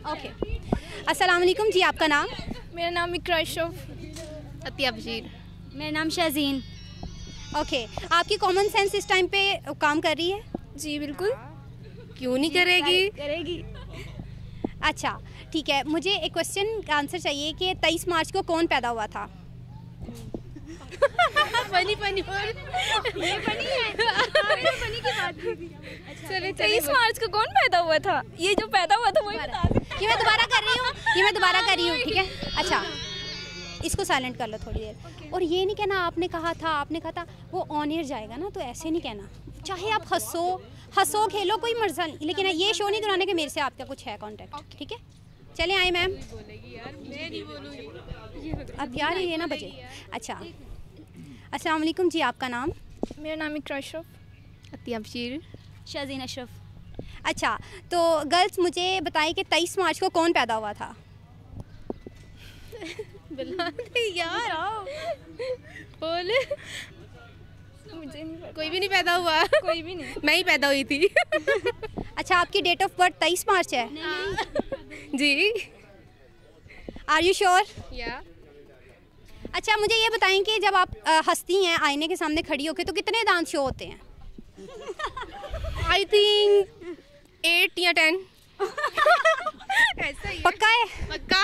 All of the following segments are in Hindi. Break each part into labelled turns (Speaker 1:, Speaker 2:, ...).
Speaker 1: ओके। अस्सलाम वालेकुम जी, आपका नाम?
Speaker 2: मेरा नाम इकरा अशरफ।
Speaker 3: अतिया बशीर।
Speaker 4: मेरा नाम शाज़ीन।
Speaker 1: ओके, आपकी कॉमन सेंस इस टाइम पे काम कर रही है?
Speaker 2: जी बिल्कुल।
Speaker 3: क्यों नहीं करेगी?
Speaker 2: करेगी।
Speaker 1: अच्छा ठीक है, मुझे एक क्वेश्चन का आंसर चाहिए कि 23 मार्च को कौन पैदा हुआ था?
Speaker 3: फनी फनी
Speaker 2: ये बनी है। बनी की बात की। चले 23 मार्च को कौन पैदा हुआ था? ये जो पैदा हुआ था वही बता दे।
Speaker 1: ये मैं दोबारा कर रही हूँ, ठीक है? अच्छा, इसको साइलेंट कर लो थोड़ी देर। और ये नहीं कहना आपने कहा था, वो ऑन एयर जाएगा ना, तो ऐसे नहीं कहना। चाहे आप हंसो खेलो, कोई मर्जा नहीं, लेकिन ये शो नहीं कराने के मेरे से आपका कुछ है कॉन्टेक्ट, ठीक है? चले आए मैम। अब यार ये ना बजे। अच्छा, अस्सलाम वालेकुम जी, आपका नाम?
Speaker 2: मेरा नाम इकरा अशरफ।
Speaker 3: अतिया बशीर।
Speaker 4: शाज़ीन अशरफ।
Speaker 1: अच्छा, तो गर्ल्स मुझे बताएं कि 23 मार्च को कौन पैदा हुआ था?
Speaker 3: यार आओ बोल।
Speaker 2: मुझे नहीं पता।
Speaker 3: कोई भी नहीं पैदा हुआ।
Speaker 2: कोई भी नहीं।
Speaker 3: मैं ही पैदा हुई थी।
Speaker 1: अच्छा, आपकी डेट ऑफ बर्थ 23 मार्च है?
Speaker 3: जी।
Speaker 1: Are you sure?
Speaker 3: या
Speaker 1: अच्छा, मुझे ये बताएं कि जब आप हंसती हैं आईने के सामने खड़ी होकर, तो कितने दांत शो होते हैं?
Speaker 3: आई थिंक 8 या 10। ऐसा ही
Speaker 1: पक्का है?
Speaker 3: पक्का।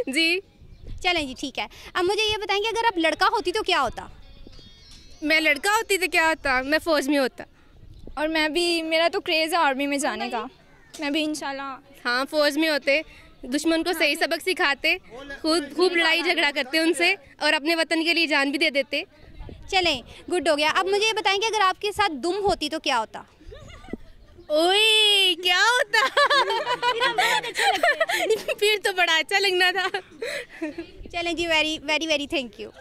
Speaker 3: जी।
Speaker 1: चलें जी, ठीक है। अब मुझे ये बताएं कि अगर आप लड़का होती तो क्या होता?
Speaker 3: मैं लड़का होती तो क्या होता? मैं फौज में होता।
Speaker 2: और मैं भी, मेरा तो क्रेज़ है आर्मी में जाने का। मैं भी इंशाल्लाह।
Speaker 3: हाँ, फौज में होते, दुश्मन को सही सबक सिखाते, खूब लड़ाई झगड़ा करते उनसे, और अपने वतन के लिए जान भी दे देते।
Speaker 1: चलें, गुड हो गया। अब मुझे ये बताएं कि अगर आपके साथ दुम होती तो क्या होता?
Speaker 3: ओए क्या होता? फिर तो बड़ा अच्छा लगना था।
Speaker 1: चलें जी, very very very thank you.